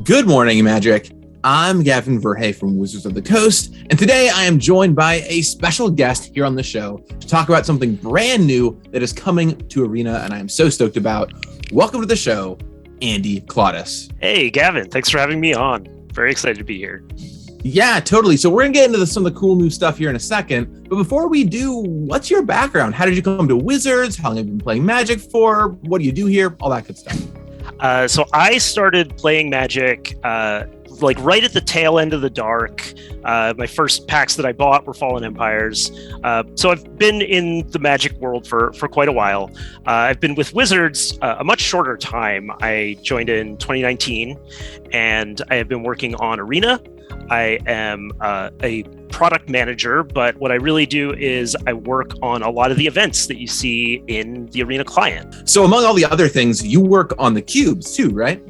Good morning, Magic. I'm Gavin Verhey from Wizards of the Coast, and today I am joined by a special guest here on the show to talk about something brand new that is coming to Arena, and I am so stoked about. Welcome to the show, Andy Clautice. Hey, Gavin. Thanks for having me on. Very excited to be here. Yeah, totally. So we're going to get into some of the cool new stuff here in a second, but before we do, what's your background? How did you come to Wizards? How long have you been playing Magic for? What do you do here? All that good stuff. So I started playing Magic right at the tail end of the Dark. My first packs that I bought were Fallen Empires. So I've been in the Magic world for quite a while. I've been with Wizards a much shorter time. I joined in 2019, and I have been working on Arena. I am a product manager, but what I really do is I work on a lot of the events that you see in the Arena client. So among all the other things, you work on the cubes too, right?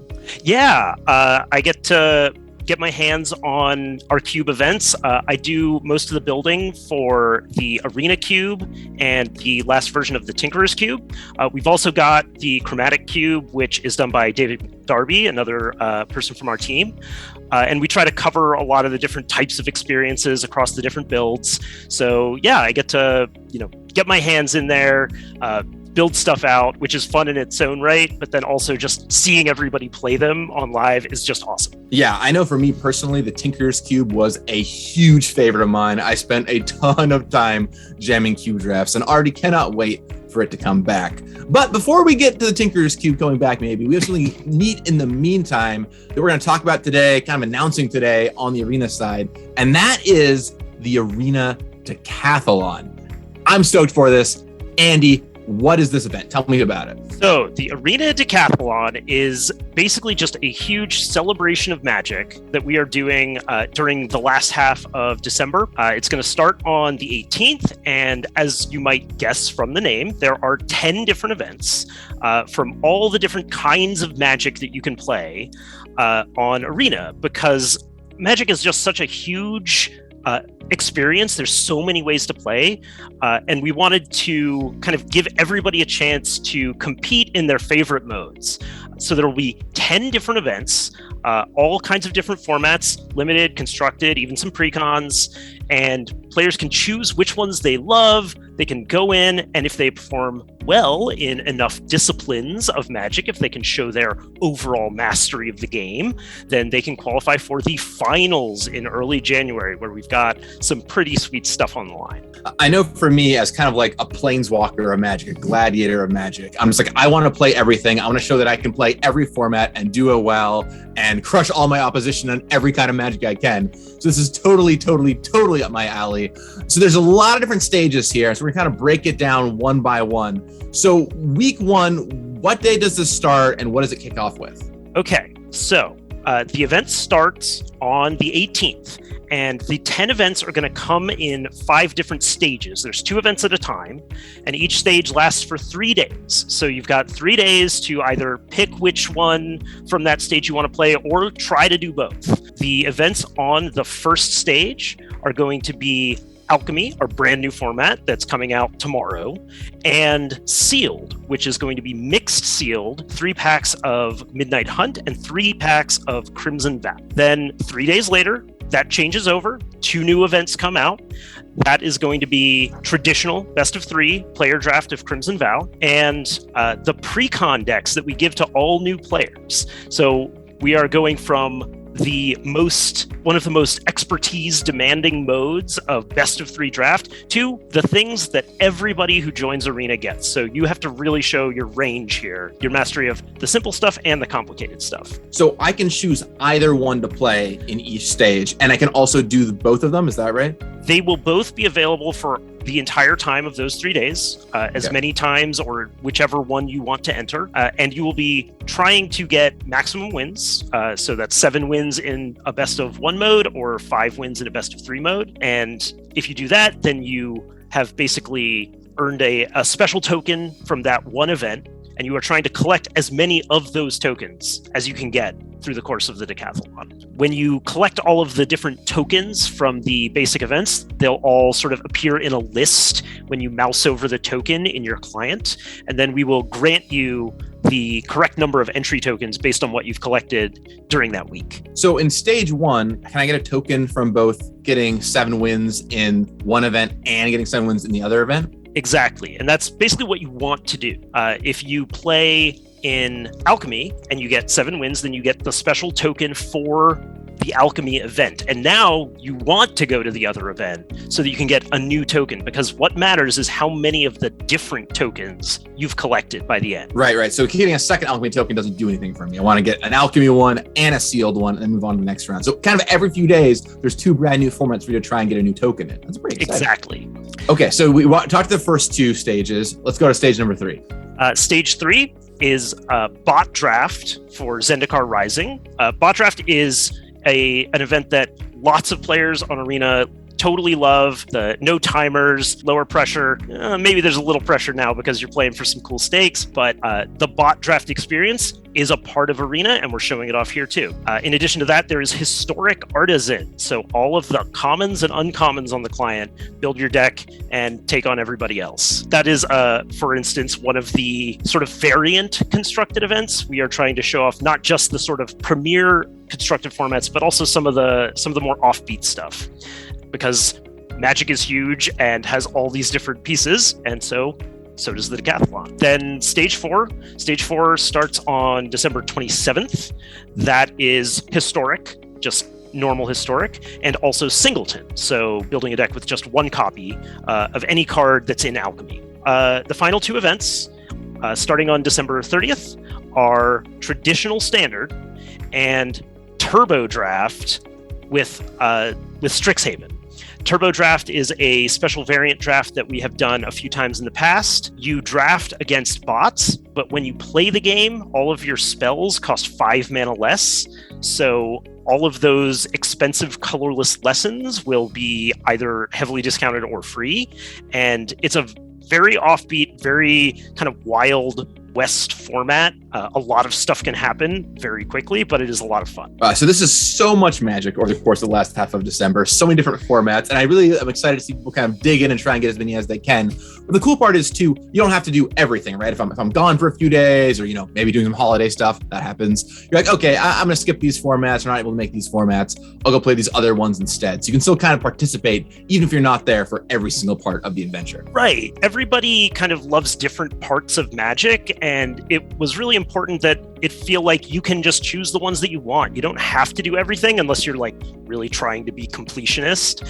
Yeah, I get to get my hands on our cube events. I do most of the building for the Arena Cube and the last version of the Tinkerer's Cube. We've also got the Chromatic Cube, which is done by David Darby, another person from our team. And we try to cover a lot of the different types of experiences across the different builds. So yeah, I get to, get my hands in there, build stuff out, which is fun in its own right, but then also just seeing everybody play them on live is just awesome. Yeah, I know for me personally, the Tinkerer's Cube was a huge favorite of mine. I spent a ton of time jamming cube drafts and already cannot wait for it to come back. But before we get to the Tinkerer's Cube coming back, maybe, we have something neat in the meantime that we're going to talk about today, kind of announcing today on the Arena side, and that is the Arena Decathlon. I'm stoked for this. Andy, what is this event? Tell me about it. So the Arena Decathlon is basically just a huge celebration of Magic that we are doing during the last half of December. It's going to start on the 18th, and as you might guess from the name, there are 10 different events from all the different kinds of Magic that you can play on Arena, because Magic is just such a huge experience. There's so many ways to play, and we wanted to kind of give everybody a chance to compete in their favorite modes. So there will be 10 different events, all kinds of different formats, limited, constructed, even some pre-cons, and players can choose which ones they love. They can go in, and if they perform well in enough disciplines of Magic, if they can show their overall mastery of the game, then they can qualify for the finals in early January, where we've got some pretty sweet stuff on the line. I know for me, as kind of like a planeswalker of Magic, a gladiator of Magic, I'm just like, I want to play everything. I want to show that I can play every format and do it well and crush all my opposition on every kind of Magic I can. So this is totally up my alley. So there's a lot of different stages here. So we're going to kind of break it down one by one. So week one, what day does this start and what does it kick off with? Okay, so the event starts on the 18th. And the 10 events are going to come in 5 different stages. There's 2 events at a time, and each stage lasts for 3 days. So you've got 3 days to either pick which one from that stage you want to play or try to do both. The events on the first stage are going to be Alchemy, our brand new format that's coming out tomorrow, and Sealed, which is going to be mixed sealed, 3 packs of Midnight Hunt and 3 packs of Crimson Vow. Then 3 days later, that changes over. 2 new events come out. That is going to be traditional best of 3 player draft of Crimson Vow and the pre-con decks that we give to all new players. So we are going from one of the most expertise demanding modes of best of 3 draft to the things that everybody who joins Arena gets. So you have to really show your range here, your mastery of the simple stuff and the complicated stuff. So I can choose either one to play in each stage, and I can also do both of them. Is that right? They will both be available for the entire time of those 3 days, as many times or whichever one you want to enter. And you will be trying to get maximum wins. So that's 7 wins in a best of 1 mode or 5 wins in a best of 3 mode. And if you do that, then you have basically earned a special token from that one event. And you are trying to collect as many of those tokens as you can get through the course of the decathlon. When you collect all of the different tokens from the basic events, they'll all sort of appear in a list when you mouse over the token in your client, and then we will grant you the correct number of entry tokens based on what you've collected during that week. So in stage 1, can I get a token from both getting 7 wins in one event and getting 7 wins in the other event? Exactly. And that's basically what you want to do. If you play in Alchemy and you get 7 wins, then you get the special token for the Alchemy event. And now you want to go to the other event so that you can get a new token, because what matters is how many of the different tokens you've collected by the end. Right. So getting a second Alchemy token doesn't do anything for me. I want to get an Alchemy one and a sealed one and then move on to the next round. So kind of every few days, there's 2 brand new formats for you to try and get a new token in. That's pretty exciting. Exactly. Okay, so we talked the first 2 stages. Let's go to stage number 3. Stage 3 is Bot Draft for Zendikar Rising. Bot Draft is an event that lots of players on Arena totally love. The no timers, lower pressure. Maybe there's a little pressure now because you're playing for some cool stakes, but the bot draft experience is a part of Arena, and we're showing it off here too. In addition to that, there is Historic Artisan. So all of the commons and uncommons on the client, build your deck and take on everybody else. That is, for instance, one of the sort of variant constructed events. We are trying to show off not just the sort of premier constructed formats, but also some of the more offbeat stuff, because Magic is huge and has all these different pieces, and so does the decathlon. Then stage 4 starts on December 27th. That is Historic, just normal Historic, and also Singleton, so building a deck with just 1 copy of any card that's in Alchemy. The final 2 events, starting on December 30th, are Traditional Standard and Turbo Draft with Strixhaven. Turbo Draft is a special variant draft that we have done a few times in the past. You draft against bots, but when you play the game, all of your spells cost 5 mana less. So all of those expensive colorless lessons will be either heavily discounted or free. And it's a very offbeat, very kind of wild West format. A lot of stuff can happen very quickly, but it is a lot of fun. So this is so much Magic over the course of the last half of December, so many different formats, and I really am excited to see people kind of dig in and try and get as many as they can. But the cool part is too, you don't have to do everything, right? If I'm gone for a few days, or maybe doing some holiday stuff, that happens. You're like, okay, I'm gonna skip these formats. We're not able to make these formats. I'll go play these other ones instead. So you can still kind of participate, even if you're not there for every single part of the adventure. Right. Everybody kind of loves different parts of Magic, and it was really important that it feel like you can just choose the ones that you want. You don't have to do everything unless you're like really trying to be completionist.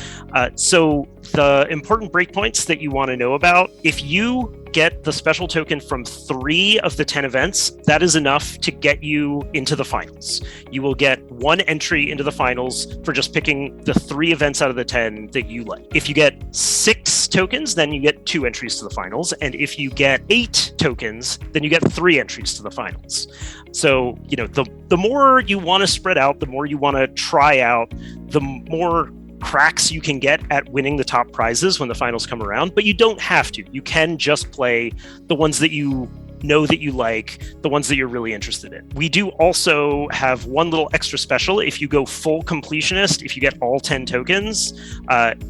So the important breakpoints that you want to know about, if you get the special token from 3 of the 10 events, that is enough to get you into the finals. You will get 1 entry into the finals for just picking the 3 events out of the 10 that you like. If you get 6 tokens, then you get 2 entries to the finals. And if you get 8 tokens, then you get 3 entries to the finals. So, the more you want to spread out, the more you want to try out, the more cracks you can get at winning the top prizes when the finals come around, but you don't have to. You can just play the ones that you know that you like, the ones that you're really interested in. We do also have one little extra special. If you go full completionist, if you get all 10 tokens,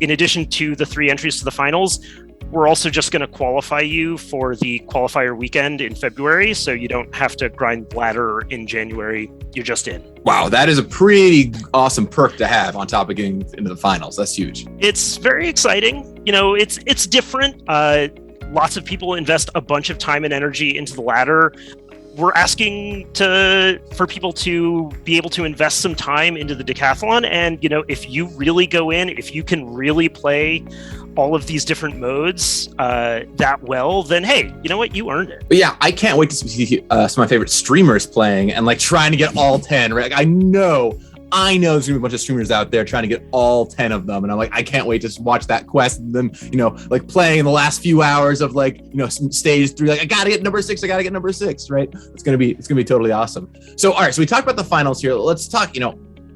in addition to the 3 entries to the finals, we're also just going to qualify you for the qualifier weekend in February, so you don't have to grind ladder in January. You're just in. Wow, that is a pretty awesome perk to have on top of getting into the finals. That's huge. It's very exciting. It's different. Lots of people invest a bunch of time and energy into the ladder. We're asking for people to be able to invest some time into the decathlon. And, if you really go in, if you can really play all of these different modes that well, then hey, you know what? You earned it. But yeah, I can't wait to see some of my favorite streamers playing and like trying to get all 10, right? Like, I know there's gonna be a bunch of streamers out there trying to get all 10 of them. And I'm like, I can't wait to watch that quest and then, like playing in the last few hours of some stage 3, like I gotta get number 6, right? It's gonna be totally awesome. So, all right, so we talked about the finals here. Let's talk,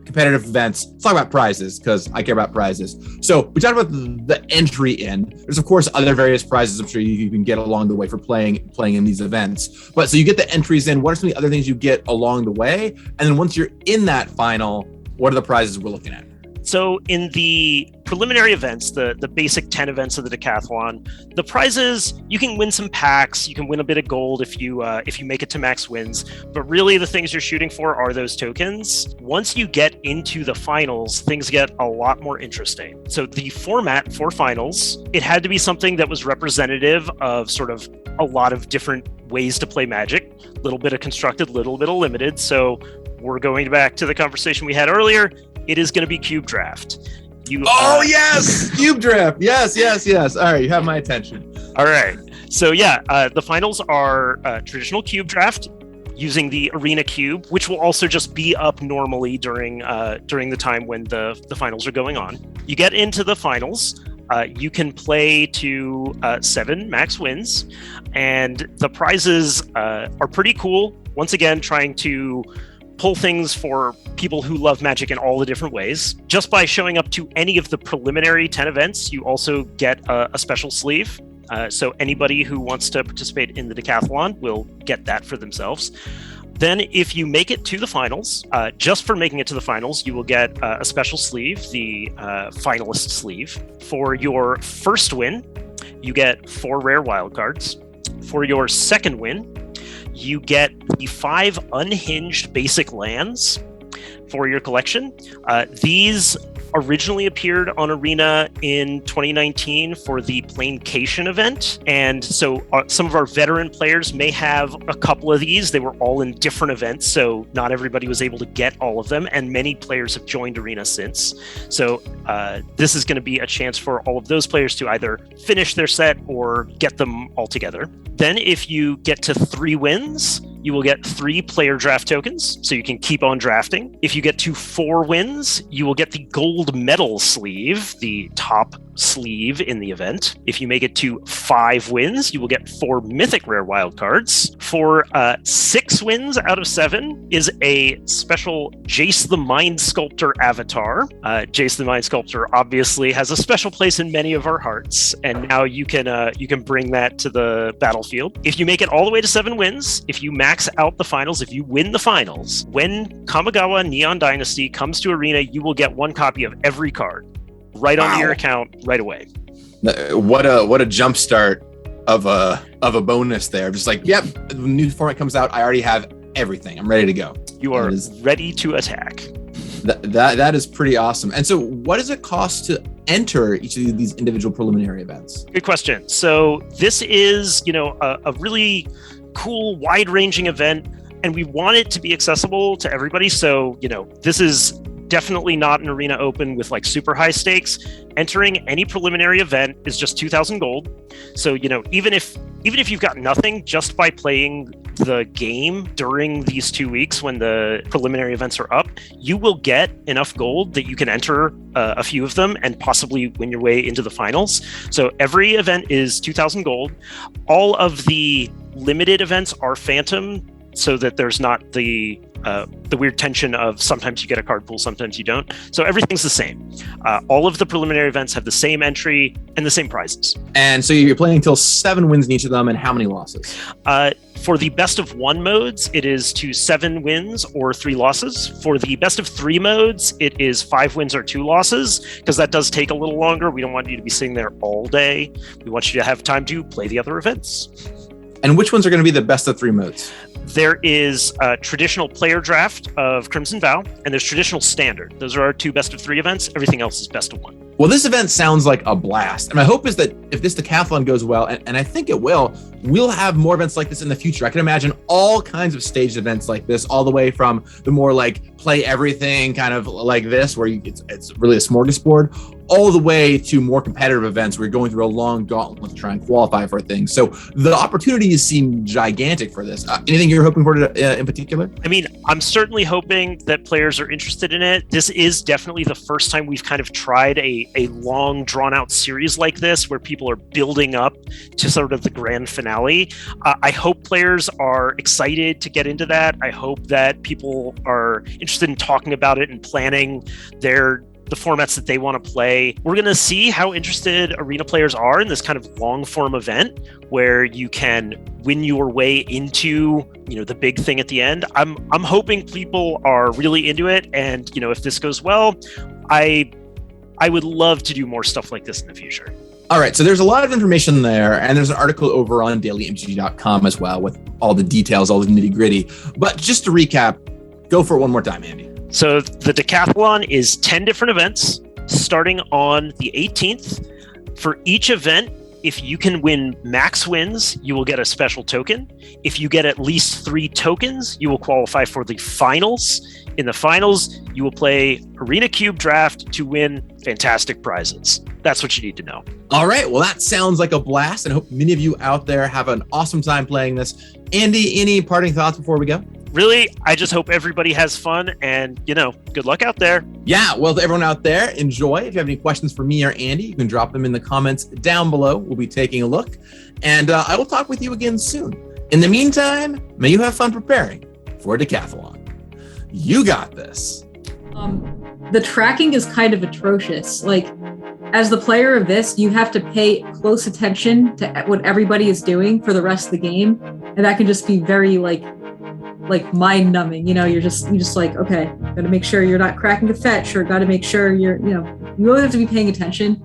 competitive events. Let's talk about prizes because I care about prizes. So we talked about the entry in. There's of course other various prizes I'm sure you can get along the way for playing in these events. But so you get the entries in. What are some of the other things you get along the way? And then once you're in that final, what are the prizes we're looking at? So in the preliminary events, the basic 10 events of the decathlon, the prizes, you can win some packs, you can win a bit of gold if you make it to max wins, but really the things you're shooting for are those tokens. Once you get into the finals, things get a lot more interesting. So the format for finals, it had to be something that was representative of sort of a lot of different ways to play Magic, a little bit of constructed, little bit of limited. So we're going back to the conversation we had earlier. It is going to be Cube Draft. Yes, Cube Draft. Yes. All right, you have my attention. All right. So the finals are traditional Cube Draft using the Arena Cube, which will also just be up normally during the time when the finals are going on. You get into the finals. You can play to 7 max wins, and the prizes are pretty cool. Once again, trying to pull things for people who love Magic in all the different ways. Just by showing up to any of the preliminary 10 events, you also get a special sleeve. So anybody who wants to participate in the decathlon will get that for themselves. Then if you make it to the finals, just for making it to the finals, you will get a special sleeve, the finalist sleeve. For your first win, you get 4 rare wildcards. For your second win, you get the 5 unhinged basic lands for your collection. These originally appeared on Arena in 2019 for the Planecation event. And so some of our veteran players may have a couple of these. They were all in different events, so not everybody was able to get all of them. And many players have joined Arena since. So this is going to be a chance for all of those players to either finish their set or get them all together. Then if you get to 3 wins, you will get 3 player draft tokens, so you can keep on drafting. If you get to 4 wins, you will get the gold medal sleeve, the top sleeve in the event. If you make it to 5 wins, you will get 4 mythic rare wildcards. For 6 wins out of 7 is a special Jace the Mind Sculptor avatar. Jace the Mind Sculptor obviously has a special place in many of our hearts, and now you can bring that to the battlefield. If you make it all the way to 7 wins, if you max out the finals, if you win the finals, when Kamigawa Neon Dynasty comes to Arena, you will get 1 copy of every card right onto your account right away. What a jump start of a bonus there. Just like, yep, the new format comes out, I already have everything. I'm ready to go. You are ready to attack. That is pretty awesome. And so what does it cost to enter each of these individual preliminary events? Good question. So this is, a really cool, wide-ranging event, and we want it to be accessible to everybody. So, this is definitely not an Arena Open with like super high stakes. Entering any preliminary event is just 2,000 gold. So, even if you've got nothing, just by playing the game during these 2 weeks when the preliminary events are up, you will get enough gold that you can enter a few of them and possibly win your way into the finals. So every event is 2,000 gold. All of the limited events are phantom, so that there's not the weird tension of sometimes you get a card pool, sometimes you don't. So everything's the same. All of the preliminary events have the same entry and the same prizes. And so you're playing until 7 wins in each of them, and how many losses? For the best of 1 modes, it is to 7 wins or 3 losses. For the best of 3 modes, it is 5 wins or 2 losses, because that does take a little longer. We don't want you to be sitting there all day. We want you to have time to play the other events. And which ones are going to be the best of 3 modes? There is a traditional player draft of Crimson Vow, and there's traditional standard. Those are our 2 best of 3 events. Everything else is best of 1. Well, this event sounds like a blast. And my hope is that if this decathlon goes well, and I think it will, we'll have more events like this in the future. I can imagine all kinds of staged events like this, all the way from the more like play everything kind of like this, where it's really a smorgasbord, all the way to more competitive events where you're going through a long gauntlet to try and qualify for things. So the opportunities seem gigantic for this. Anything you're hoping for in particular? I mean, I'm certainly hoping that players are interested in it. This is definitely the first time we've kind of tried a long, drawn-out series like this where people are building up to sort of the grand finale. I hope players are excited to get into that. I hope that people are interested in talking about it and planning the formats that they want to play. We're going to see how interested Arena players are in this kind of long form event where you can win your way into, the big thing at the end. I'm hoping people are really into it. And, if this goes well, I would love to do more stuff like this in the future. All right, so there's a lot of information there, and there's an article over on dailymtg.com as well with all the details, all the nitty gritty. But just to recap, go for it one more time, Andy. So the decathlon is 10 different events starting on the 18th. For each event, if you can win max wins, you will get a special token. If you get at least 3 tokens, you will qualify for the finals. In the finals, you will play Arena Cube Draft to win fantastic prizes. That's what you need to know. All right, well, that sounds like a blast, and I hope many of you out there have an awesome time playing this. Andy, any parting thoughts before we go? Really, I just hope everybody has fun and, good luck out there. Yeah, well, to everyone out there, enjoy. If you have any questions for me or Andy, you can drop them in the comments down below. We'll be taking a look, and I will talk with you again soon. In the meantime, may you have fun preparing for a decathlon. You got this. The tracking is kind of atrocious. Like, as the player of this, you have to pay close attention to what everybody is doing for the rest of the game, and that can just be very like mind numbing. You're just like, okay, got to make sure you're not cracking a fetch, or got to make sure you always have to be paying attention.